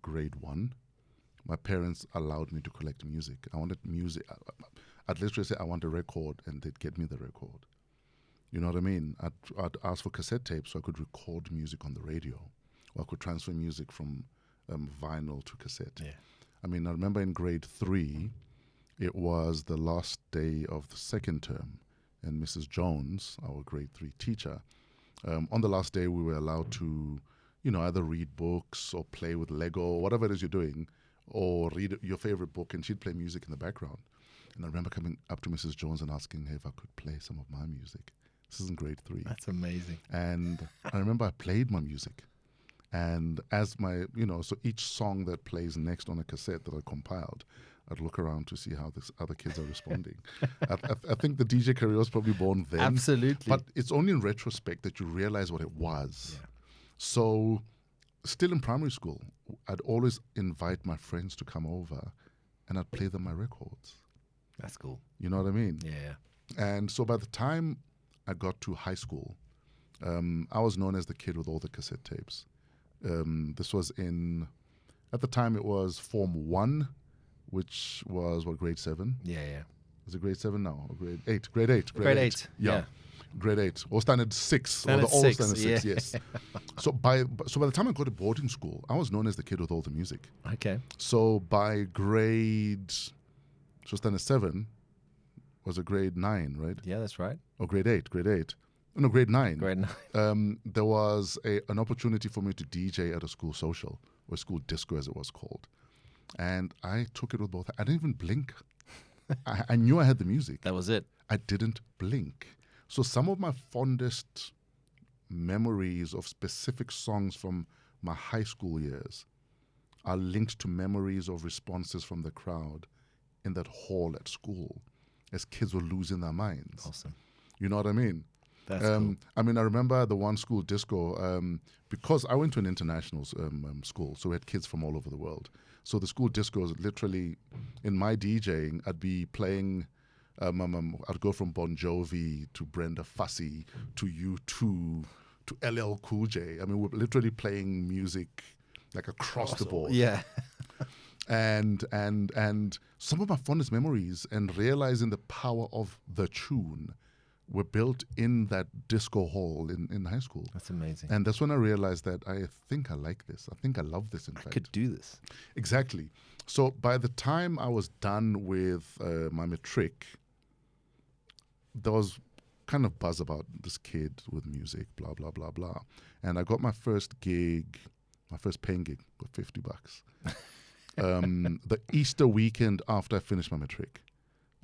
Speaker 1: grade 1, my parents allowed me to collect music. I wanted music. I'd literally say, I want a record, and they'd get me the record. You know what I mean? I'd ask for cassette tapes so I could record music on the radio, or I could transfer music from vinyl to cassette.
Speaker 2: Yeah.
Speaker 1: I mean, I remember in grade 3, it was the last day of the second term, and Mrs. Jones, our grade 3 teacher, on the last day we were allowed to, either read books or play with Lego, or whatever it is you're doing, or read your favorite book, and she'd play music in the background. And I remember coming up to Mrs. Jones and asking her if I could play some of my music. This is in grade 3.
Speaker 2: That's amazing.
Speaker 1: And I remember I played my music. And as my, so each song that plays next on a cassette that I compiled, I'd look around to see how these other kids are responding. I think the DJ career was probably born then.
Speaker 2: Absolutely.
Speaker 1: But it's only in retrospect that you realize what it was.
Speaker 2: Yeah.
Speaker 1: So still in primary school, I'd always invite my friends to come over, and I'd play them my records.
Speaker 2: That's cool.
Speaker 1: You know what I mean?
Speaker 2: Yeah.
Speaker 1: And so by the time I got to high school, I was known as the kid with all the cassette tapes. This was at the time it was Form 1, which was, grade 7?
Speaker 2: Yeah, yeah.
Speaker 1: Is it grade 7 now? Or grade 8? Grade 8.
Speaker 2: Grade 8.
Speaker 1: Yeah. Grade 8. Or standard 6.
Speaker 2: Standard
Speaker 1: or the old
Speaker 2: 6,
Speaker 1: standard 6,
Speaker 2: yeah.
Speaker 1: yes. So by the time I got to boarding school, I was known as the kid with all the music.
Speaker 2: Okay.
Speaker 1: So by standard 7 was a grade 9, right?
Speaker 2: Yeah, that's right.
Speaker 1: Or grade 8. No, grade 9.
Speaker 2: Grade 9.
Speaker 1: There was an opportunity for me to DJ at a school social, or school disco as it was called. And I took it with both. I didn't even blink. I knew I had the music.
Speaker 2: That was it.
Speaker 1: I didn't blink. So some of my fondest memories of specific songs from my high school years are linked to memories of responses from the crowd in that hall at school as kids were losing their minds.
Speaker 2: Awesome.
Speaker 1: You know what I mean?
Speaker 2: That's cool.
Speaker 1: I mean, I remember the one school disco, because I went to an international school, so we had kids from all over the world. So the school discos, literally, in my DJing, I'd be playing, I'd go from Bon Jovi to Brenda Fassie to U2 to LL Cool J. I mean, we're literally playing music like across the board.
Speaker 2: Yeah.
Speaker 1: And some of my fondest memories and realizing the power of the tune were built in that disco hall in high school.
Speaker 2: That's amazing.
Speaker 1: And that's when I realized that I think I like this. I think I love this, in fact.
Speaker 2: I could do this.
Speaker 1: Exactly. So by the time I was done with my matric, there was kind of buzz about this kid with music, blah, blah, blah, blah. And I got my first gig, my first paying gig, for $50. The Easter weekend after I finished my matric.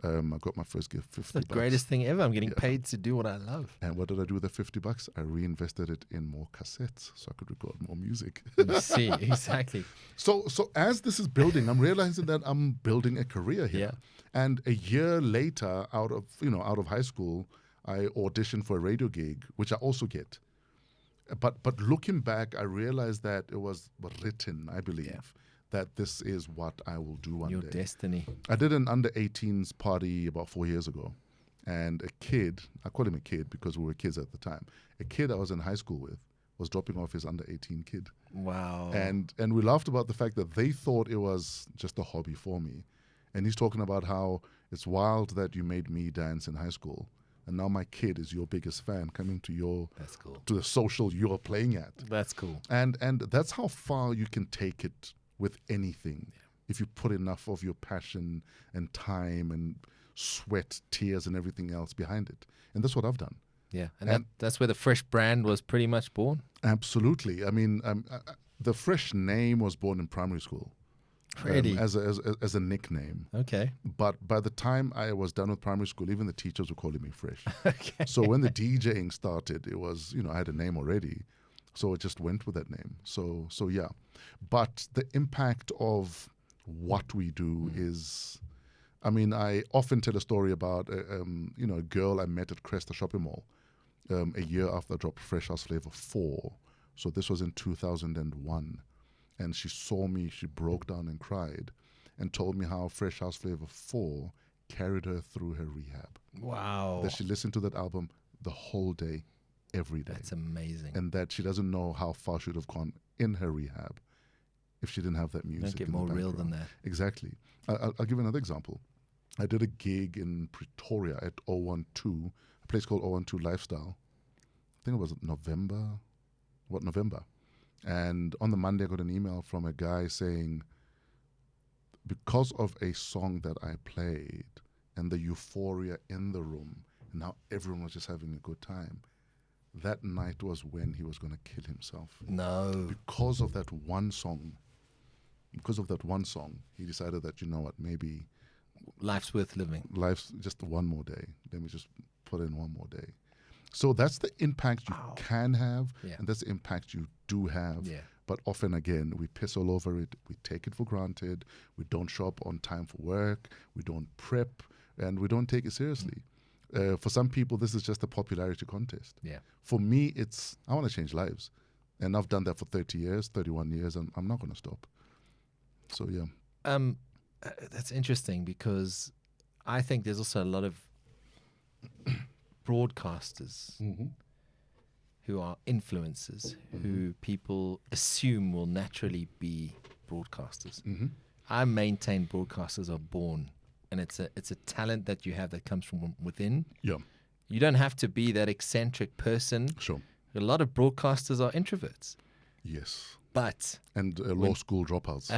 Speaker 1: I got my first gift, $50.
Speaker 2: It's the greatest thing ever. I'm getting paid to do what I love.
Speaker 1: And what did I do with the $50? I reinvested it in more cassettes so I could record more music.
Speaker 2: You see, exactly.
Speaker 1: So as this is building, I'm realizing that I'm building a career here.
Speaker 2: Yeah.
Speaker 1: And a year later, out of high school, I auditioned for a radio gig, which I also get. But looking back, I realized that it was written, I believe,
Speaker 2: Yeah.
Speaker 1: that this is what I will do one
Speaker 2: Your
Speaker 1: day.
Speaker 2: destiny.
Speaker 1: I did an under 18s party about 4 years ago. And a kid, I call him a kid because we were kids at the time, a kid I was in high school with was dropping off his under 18 kid.
Speaker 2: Wow.
Speaker 1: And we laughed about the fact that they thought it was just a hobby for me. And he's talking about how it's wild that you made me dance in high school. And now my kid is your biggest fan coming to
Speaker 2: That's cool.
Speaker 1: to the social you're playing at.
Speaker 2: That's cool.
Speaker 1: And that's how far you can take it with anything. If you put enough of your passion and time and sweat, tears and everything else behind it. And that's what I've done.
Speaker 2: Yeah. And that's where the Fresh brand was pretty much born.
Speaker 1: Absolutely. I mean, the Fresh name was born in primary school.
Speaker 2: Really?
Speaker 1: As a nickname.
Speaker 2: Okay.
Speaker 1: But by the time I was done with primary school, even the teachers were calling me Fresh.
Speaker 2: Okay.
Speaker 1: So when the DJing started, it was, I had a name already. So it just went with that name. So yeah. But the impact of what we do is, I mean, I often tell a story about, a girl I met at Cresta Shopping Mall a year after I dropped Fresh House Flavor 4. So this was in 2001. And she saw me, she broke down and cried and told me how Fresh House Flavor 4 carried her through her rehab.
Speaker 2: Wow.
Speaker 1: That she listened to that album the whole day, every day.
Speaker 2: That's amazing.
Speaker 1: And that she doesn't know how far she would have gone in her rehab if she didn't have that music.
Speaker 2: Don't get
Speaker 1: in the
Speaker 2: more real than
Speaker 1: background.
Speaker 2: that.
Speaker 1: Exactly. I'll give you another example. I did a gig in Pretoria at 012, a place called 012 Lifestyle. I think it was November. And on the Monday, I got an email from a guy saying, because of a song that I played and the euphoria in the room, and how everyone was just having a good time, that night was when he was going to kill himself.
Speaker 2: No.
Speaker 1: Because of that one song. He decided that, you know what, maybe
Speaker 2: Life's worth living.
Speaker 1: life's just one more day. Let me just put in one more day. So that's the impact you can have, and that's the impact you do have.
Speaker 2: Yeah.
Speaker 1: But often, again, we piss all over it. We take it for granted. We don't show up on time for work. We don't prep, and we don't take it seriously. For some people, this is just a popularity contest.
Speaker 2: Yeah.
Speaker 1: For me, I want to change lives. And I've done that for 30 years, 31 years, and I'm not going to stop. So, yeah.
Speaker 2: That's interesting because I think there's also a lot of broadcasters who are influencers who people assume will naturally be broadcasters. I maintain broadcasters are born, and it's a talent that you have that comes from within.
Speaker 1: Yeah.
Speaker 2: You don't have to be that eccentric person.
Speaker 1: Sure.
Speaker 2: A lot of broadcasters are introverts.
Speaker 1: Yes.
Speaker 2: But
Speaker 1: And law school dropouts.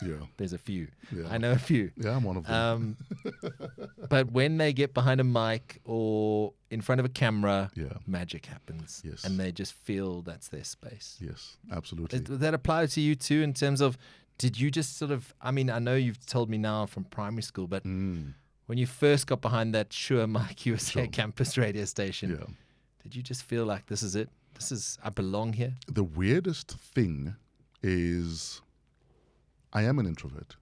Speaker 1: Yeah.
Speaker 2: There's a few.
Speaker 1: Yeah.
Speaker 2: I know a few.
Speaker 1: Yeah, I'm one of them.
Speaker 2: But when they get behind a mic or in front of a camera,
Speaker 1: Yeah.
Speaker 2: magic happens.
Speaker 1: Yes.
Speaker 2: And they just feel that's their space.
Speaker 1: Yes, absolutely.
Speaker 2: Does that apply to you too in terms of, did you just sort of, I mean, I know you've told me now from primary school, but when you first got behind that Shure mic USA campus radio station, did you just feel like this is it? I belong here?
Speaker 1: The weirdest thing is I am an introvert.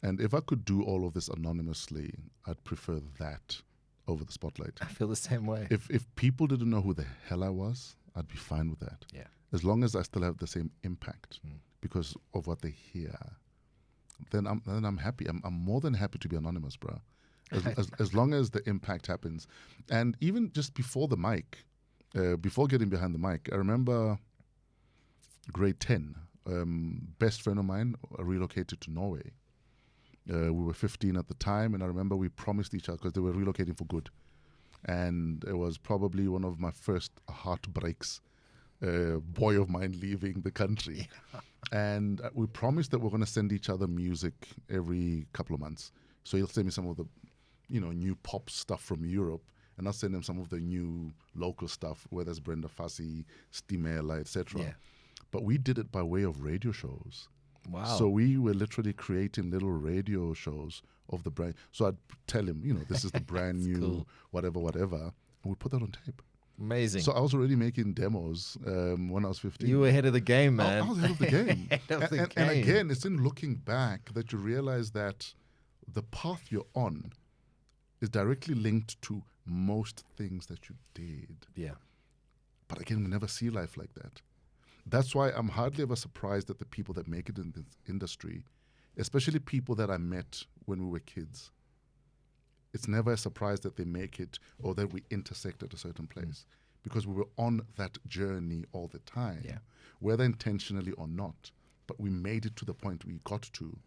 Speaker 1: And if I could do all of this anonymously, I'd prefer that over the spotlight.
Speaker 2: I feel the same way.
Speaker 1: If people didn't know who the hell I was, I'd be fine with that.
Speaker 2: Yeah.
Speaker 1: As long as I still have the same impact because of what they hear, then I'm happy. I'm more than happy to be anonymous, bro. As long as the impact happens. And even just before the mic, before getting behind the mic, I remember grade 10, best friend of mine relocated to Norway. We were 15 at the time, and I remember we promised each other, because they were relocating for good. And it was probably one of my first heartbreaks, boy of mine leaving the country. Yeah. And we promised that we're going to send each other music every couple of months. So he'll send me some of the, new pop stuff from Europe, and I'll send him some of the new local stuff, whether it's Brenda Fassie, Stimela, etc.
Speaker 2: Yeah.
Speaker 1: But we did it by way of radio shows.
Speaker 2: Wow.
Speaker 1: So we were literally creating little radio shows of the brand. So I'd tell him, this is the brand new whatever, and we put that on tape.
Speaker 2: Amazing.
Speaker 1: So I was already making demos when I was 15.
Speaker 2: You were ahead of the game, man.
Speaker 1: I was ahead of the game.
Speaker 2: And
Speaker 1: again, it's in looking back that you realize that the path you're on is directly linked to most things that you did.
Speaker 2: Yeah.
Speaker 1: But again, we never see life like that. That's why I'm hardly ever surprised at the people that make it in this industry, especially people that I met when we were kids. It's never a surprise that they make it or that we intersect at a certain place because we were on that journey all the time, whether intentionally or not. But we made it to the point we got to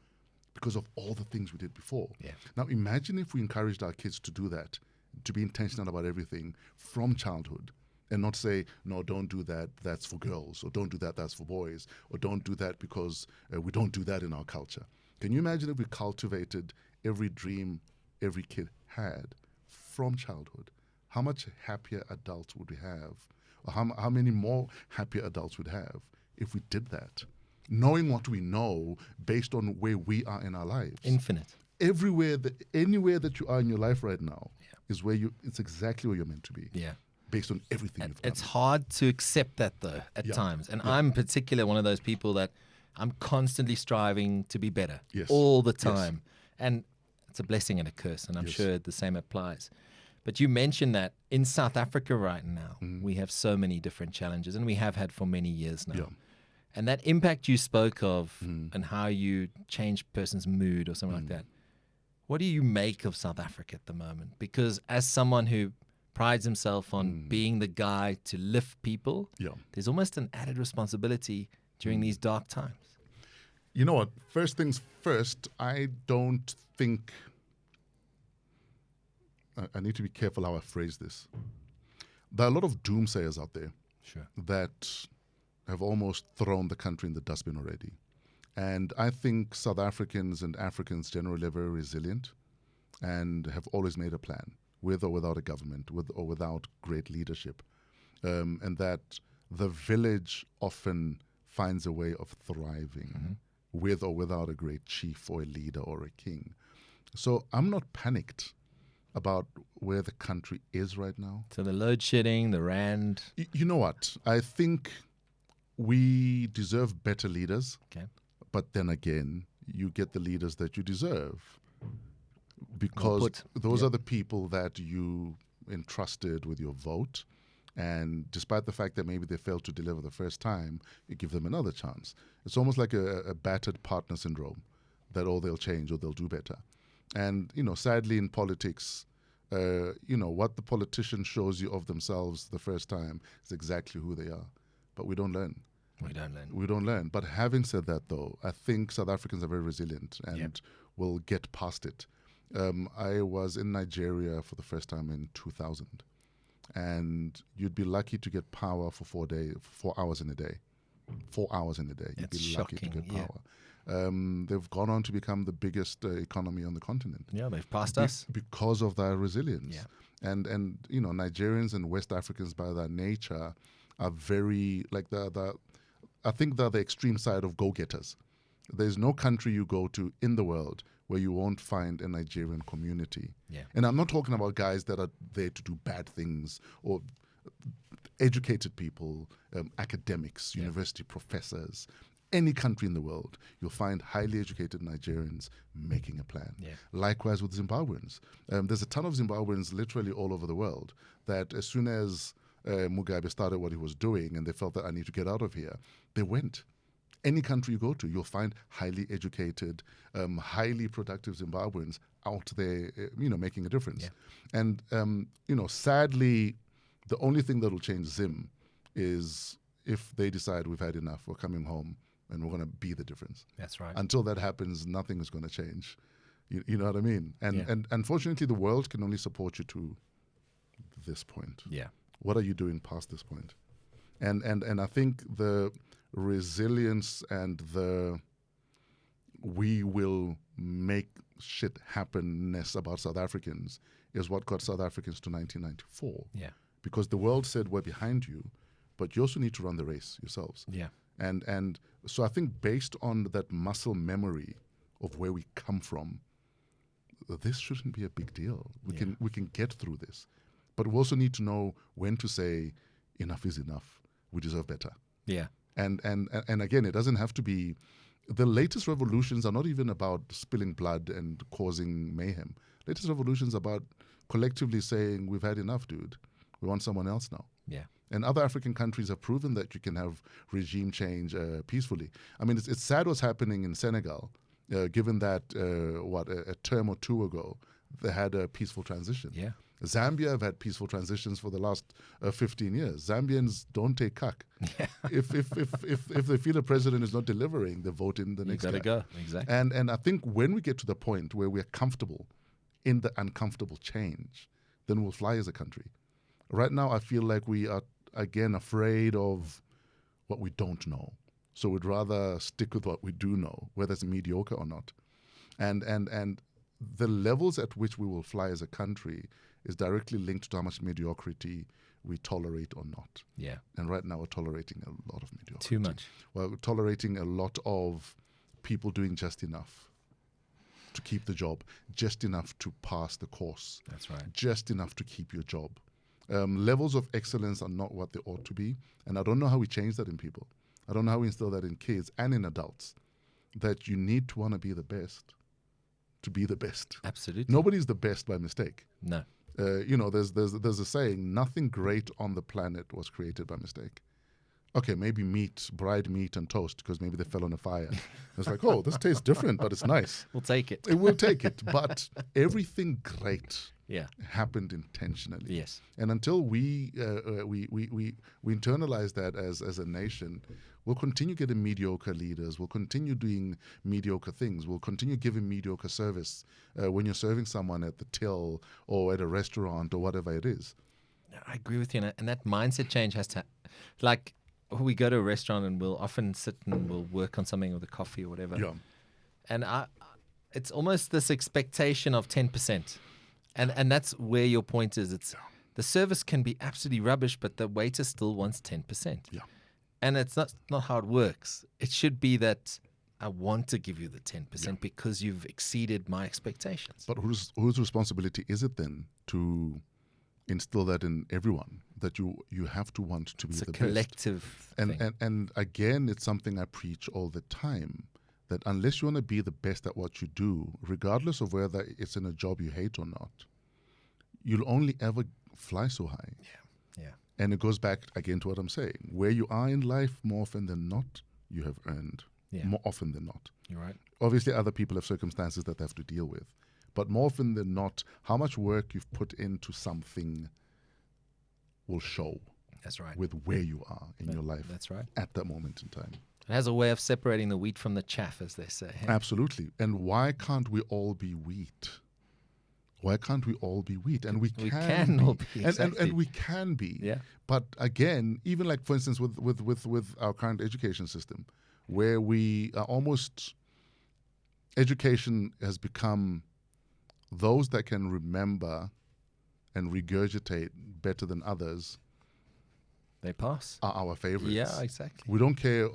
Speaker 1: because of all the things we did before.
Speaker 2: Yeah.
Speaker 1: Now, imagine if we encouraged our kids to do that, to be intentional about everything from childhood and not say, no, don't do that, that's for girls, or don't do that, that's for boys, or don't do that because we don't do that in our culture. Can you imagine if we cultivated every dream every kid had from childhood? How much happier adults would we have? Or how many more happier adults would have if we did that? Knowing what we know based on where we are in our lives.
Speaker 2: Infinite.
Speaker 1: Anywhere that you are in your life right now is where it's exactly where you're meant to be.
Speaker 2: Yeah.
Speaker 1: Based on everything you've done.
Speaker 2: It's hard to accept that though at times. And I'm particularly one of those people that I'm constantly striving to be better all the time. And it's a blessing and a curse, and I'm sure the same applies. But you mentioned that in South Africa right now, we have so many different challenges, and we have had for many years now.
Speaker 1: Yeah.
Speaker 2: And that impact you spoke of and how you change a person's mood or something like that, what do you make of South Africa at the moment? Because as someone who prides himself on being the guy to lift people, there's almost an added responsibility during these dark times.
Speaker 1: You know what? First things first, I don't think... I need to be careful how I phrase this. There are a lot of doomsayers out there that have almost thrown the country in the dustbin already. And I think South Africans and Africans generally are very resilient and have always made a plan, with or without a government, with or without great leadership. And that the village often finds a way of thriving, with or without a great chief or a leader or a king. So I'm not panicked about where the country is right now.
Speaker 2: So the load shedding, the rand.
Speaker 1: You know what? I think we deserve better leaders.
Speaker 2: Okay.
Speaker 1: But then again, you get the leaders that you deserve because those are the people that you entrusted with your vote. And despite the fact that maybe they failed to deliver the first time, you give them another chance. It's almost like a battered partner syndrome, that they'll change or they'll do better. And, sadly in politics, what the politician shows you of themselves the first time is exactly who they are. But we don't learn. We don't learn. But having said that, though, I think South Africans are very resilient and will get past it. I was in Nigeria for the first time in 2000. And you'd be lucky to get power for 4 hours in a day. 4 hours in a day. You'd be lucky to get power. They've gone on to become the biggest economy on the continent.
Speaker 2: Yeah, they've passed us.
Speaker 1: Because of their resilience.
Speaker 2: Yeah.
Speaker 1: And Nigerians and West Africans by their nature are very, I think they're the extreme side of go-getters. There's no country you go to in the world where you won't find a Nigerian community.
Speaker 2: Yeah.
Speaker 1: And I'm not talking about guys that are there to do bad things, or educated people, academics, university professors. Any country in the world, you'll find highly educated Nigerians making a plan.
Speaker 2: Yeah.
Speaker 1: Likewise with Zimbabweans. There's a ton of Zimbabweans literally all over the world that as soon as Mugabe started what he was doing and they felt that I need to get out of here, they went. Any country you go to, you'll find highly educated, highly productive Zimbabweans out there, making a difference.
Speaker 2: Yeah.
Speaker 1: And, sadly, the only thing that will change Zim is if they decide we've had enough, we're coming home, and we're going to be the difference.
Speaker 2: That's right.
Speaker 1: Until that happens, nothing is going to change. You know what I mean? And unfortunately, the world can only support you to this point.
Speaker 2: Yeah.
Speaker 1: What are you doing past this point? And I think the resilience and the we will make shit happenness about South Africans is what got South Africans to 1994.
Speaker 2: Yeah.
Speaker 1: Because the world said we're behind you, but you also need to run the race yourselves.
Speaker 2: Yeah.
Speaker 1: And so I think based on that muscle memory of where we come from, this shouldn't be a big deal. We can get through this. But we also need to know when to say enough is enough. We deserve better.
Speaker 2: Yeah.
Speaker 1: And again, it doesn't have to be. The latest revolutions are not even about spilling blood and causing mayhem. Latest revolutions are about collectively saying we've had enough, dude. We want someone else now.
Speaker 2: Yeah.
Speaker 1: And other African countries have proven that you can have regime change peacefully. I mean, it's sad what's happening in Senegal, given that, a term or two ago, they had a peaceful transition.
Speaker 2: Yeah.
Speaker 1: Zambia have had peaceful transitions for the last 15 years. Zambians don't take cuck.
Speaker 2: Yeah.
Speaker 1: If they feel a president is not delivering, they vote in the next guy.
Speaker 2: You gotta go. Exactly.
Speaker 1: And I think when we get to the point where we're comfortable in the uncomfortable change, then we'll fly as a country. Right now, I feel like we are, again, afraid of what we don't know. So we'd rather stick with what we do know, whether it's mediocre or not. And the levels at which we will fly as a country is directly linked to how much mediocrity we tolerate or not.
Speaker 2: Yeah.
Speaker 1: And right now we're tolerating a lot of mediocrity.
Speaker 2: Too much.
Speaker 1: We're tolerating a lot of people doing just enough to keep the job, just enough to pass the course.
Speaker 2: That's right.
Speaker 1: Just enough to keep your job. Levels of excellence are not what they ought to be. And I don't know how we change that in people. I don't know how we instill that in kids and in adults, that you need to want to be the best to be the best.
Speaker 2: Absolutely.
Speaker 1: Nobody's the best by mistake.
Speaker 2: No.
Speaker 1: There's a saying, nothing great on the planet was created by mistake. Okay, maybe dried meat and toast, because maybe they fell on a fire. It's like, oh, this tastes different, but it's nice.
Speaker 2: We'll take it.
Speaker 1: We'll take it. But everything great happened intentionally.
Speaker 2: Yes.
Speaker 1: And until we internalize that as a nation, we'll continue getting mediocre leaders. We'll continue doing mediocre things. We'll continue giving mediocre service when you're serving someone at the till or at a restaurant or whatever it is.
Speaker 2: I agree with you. And that mindset change has to, like, we go to a restaurant and we'll often sit and we'll work on something with a coffee or whatever.
Speaker 1: Yeah.
Speaker 2: And it's almost this expectation of 10%. And that's where your point is. It's the service can be absolutely rubbish, but the waiter still wants 10%.
Speaker 1: Yeah.
Speaker 2: And it's not how it works. It should be that I want to give you the 10% because you've exceeded my expectations.
Speaker 1: But whose responsibility is it then to instill that in everyone, that you have to want to be the best?
Speaker 2: It's a collective thing.
Speaker 1: And again, it's something I preach all the time, that unless you want to be the best at what you do, regardless of whether it's in a job you hate or not, you'll only ever fly so high.
Speaker 2: Yeah.
Speaker 1: And it goes back again to what I'm saying. Where you are in life, more often than not, you have earned.
Speaker 2: Yeah.
Speaker 1: More often than not.
Speaker 2: You're right.
Speaker 1: Obviously, other people have circumstances that they have to deal with. But more often than not, how much work you've put into something will show.
Speaker 2: That's right.
Speaker 1: With where you are in your life.
Speaker 2: That's right.
Speaker 1: At that moment in time.
Speaker 2: It has a way of separating the wheat from the chaff, as they say.
Speaker 1: Absolutely. And why can't we all be wheat? Why can't we all be wheat? And we can
Speaker 2: all
Speaker 1: be.
Speaker 2: be. Exactly.
Speaker 1: And we can be.
Speaker 2: Yeah.
Speaker 1: But again, even like, for instance, with our current education system, where we are almost, education has become those that can remember and regurgitate better than others.
Speaker 2: They pass.
Speaker 1: Are our favorites.
Speaker 2: Yeah, exactly.
Speaker 1: We don't care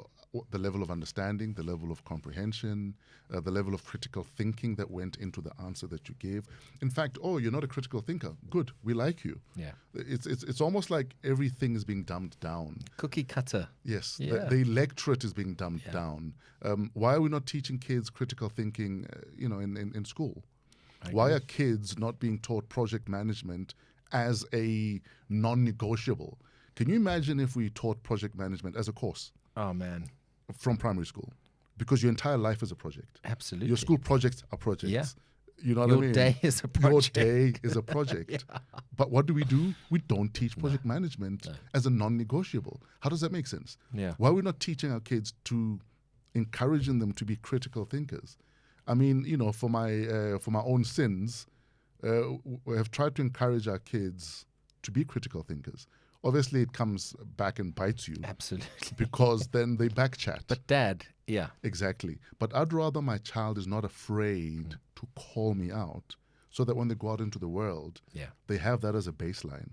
Speaker 1: the level of understanding, the level of comprehension, the level of critical thinking that went into the answer that you gave. In fact, you're not a critical thinker. Good, we like you.
Speaker 2: Yeah.
Speaker 1: It's almost like everything is being dumbed down.
Speaker 2: Cookie cutter.
Speaker 1: Yes,
Speaker 2: Yeah.
Speaker 1: the electorate is being dumbed down. Why are we not teaching kids critical thinking, in school? Why are kids not being taught project management as a non-negotiable? Can you imagine if we taught project management as a course?
Speaker 2: Oh, man.
Speaker 1: From primary school, because your entire life is a project.
Speaker 2: Absolutely.
Speaker 1: Your school projects are projects.
Speaker 2: Yeah.
Speaker 1: You know what
Speaker 2: Your
Speaker 1: I mean?
Speaker 2: day is a project.
Speaker 1: Your day is a project.
Speaker 2: Yeah.
Speaker 1: But what do? We don't teach project management as a non-negotiable. How does that make sense?
Speaker 2: Yeah.
Speaker 1: Why are we not teaching our kids to encouraging them to be critical thinkers? I mean, for my own sins, we have tried to encourage our kids to be critical thinkers. Obviously, it comes back and bites you.
Speaker 2: Absolutely.
Speaker 1: Because then they backchat.
Speaker 2: But Dad, yeah.
Speaker 1: Exactly. But I'd rather my child is not afraid to call me out, so that when they go out into the world, they have that as a baseline,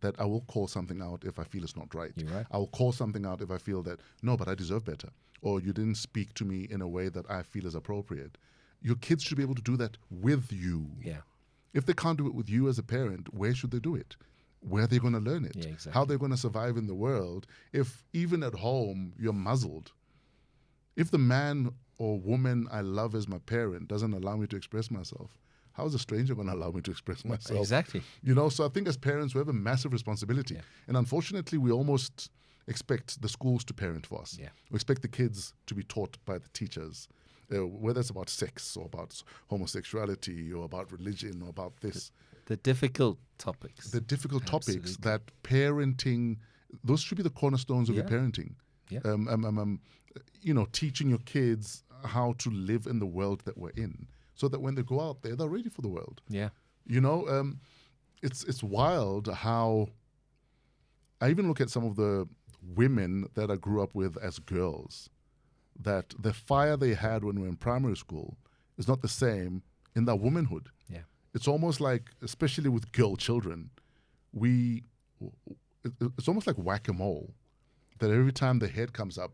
Speaker 1: that I will call something out if I feel it's not right.
Speaker 2: You're right.
Speaker 1: I will call something out if I feel that, no, but I deserve better. Or you didn't speak to me in a way that I feel is appropriate. Your kids should be able to do that with you.
Speaker 2: Yeah.
Speaker 1: If they can't do it with you as a parent, where should they do it? Where are they going to learn it?
Speaker 2: Yeah, exactly.
Speaker 1: How they're going to survive in the world if even at home you're muzzled? If the man or woman I love as my parent doesn't allow me to express myself, how is a stranger going to allow me to express myself?
Speaker 2: Exactly.
Speaker 1: You know, so I think as parents, we have a massive responsibility.
Speaker 2: Yeah.
Speaker 1: And unfortunately, we almost expect the schools to parent for us.
Speaker 2: Yeah.
Speaker 1: We expect the kids to be taught by the teachers, whether it's about sex or about homosexuality or about religion or about this.
Speaker 2: The difficult topics.
Speaker 1: The difficult topics
Speaker 2: Absolutely.
Speaker 1: that parenting, those should be the cornerstones of your
Speaker 2: Yeah.
Speaker 1: parenting.
Speaker 2: Yeah.
Speaker 1: You know, teaching your kids how to live in the world that we're in, so that when they go out there, they're ready for the world.
Speaker 2: Yeah.
Speaker 1: You know, it's wild how I even look at some of the women that I grew up with as girls, that the fire they had when we were in primary school is not the same in their womanhood.
Speaker 2: Yeah.
Speaker 1: It's almost like, especially with girl children, it's almost like whack-a-mole, that every time the head comes up,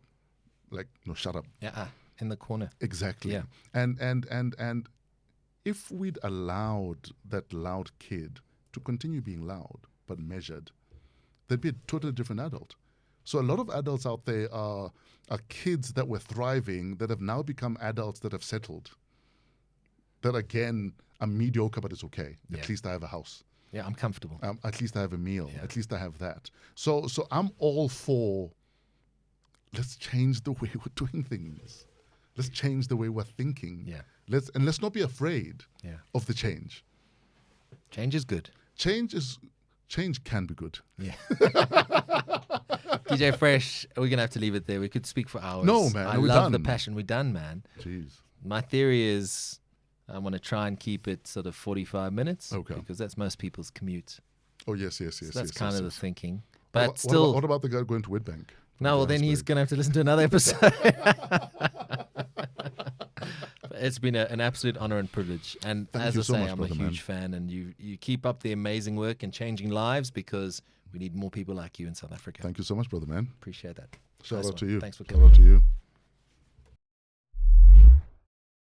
Speaker 1: like, no, shut up.
Speaker 2: Yeah. In the corner.
Speaker 1: Exactly.
Speaker 2: Yeah.
Speaker 1: And if we'd allowed that loud kid to continue being loud but measured, they'd be a totally different adult. So a lot of adults out there are kids that were thriving that have now become adults that have settled. That again are mediocre, but it's okay.
Speaker 2: Yeah.
Speaker 1: At least I have a house.
Speaker 2: Yeah, I'm comfortable.
Speaker 1: At least I have a meal.
Speaker 2: Yeah.
Speaker 1: At least I have that. So I'm all for, let's change the way we're doing things. Let's change the way we're thinking.
Speaker 2: Yeah.
Speaker 1: Let's not be afraid
Speaker 2: Yeah.
Speaker 1: of the change.
Speaker 2: Change is good.
Speaker 1: Change can be good.
Speaker 2: Yeah. DJ Fresh, we're going to have to leave it there. We could speak for hours.
Speaker 1: No, man.
Speaker 2: I
Speaker 1: We're
Speaker 2: love the
Speaker 1: done.
Speaker 2: passion. We're done, man.
Speaker 1: Jeez.
Speaker 2: My theory is I want to try and keep it sort of 45 minutes.
Speaker 1: Okay.
Speaker 2: Because that's most people's commute.
Speaker 1: Oh, yes.
Speaker 2: So that's
Speaker 1: yes,
Speaker 2: kind
Speaker 1: yes,
Speaker 2: of
Speaker 1: yes.
Speaker 2: the thinking. But
Speaker 1: What
Speaker 2: still...
Speaker 1: what about the guy going to Witbank?
Speaker 2: No, well, then he's going to have to listen to another episode. It's been an absolute honor and privilege. And
Speaker 1: Thank
Speaker 2: as
Speaker 1: you
Speaker 2: I
Speaker 1: so
Speaker 2: say,
Speaker 1: much,
Speaker 2: I'm a
Speaker 1: brother,
Speaker 2: huge fan. And you keep up the amazing work and changing lives, because we need more people like you in South Africa.
Speaker 1: Thank you so much, brother, man.
Speaker 2: Appreciate that.
Speaker 1: Shout
Speaker 2: Nice
Speaker 1: out
Speaker 2: one.
Speaker 1: to you.
Speaker 2: Thanks for
Speaker 1: Shout
Speaker 2: coming
Speaker 1: out
Speaker 2: on.
Speaker 1: to you.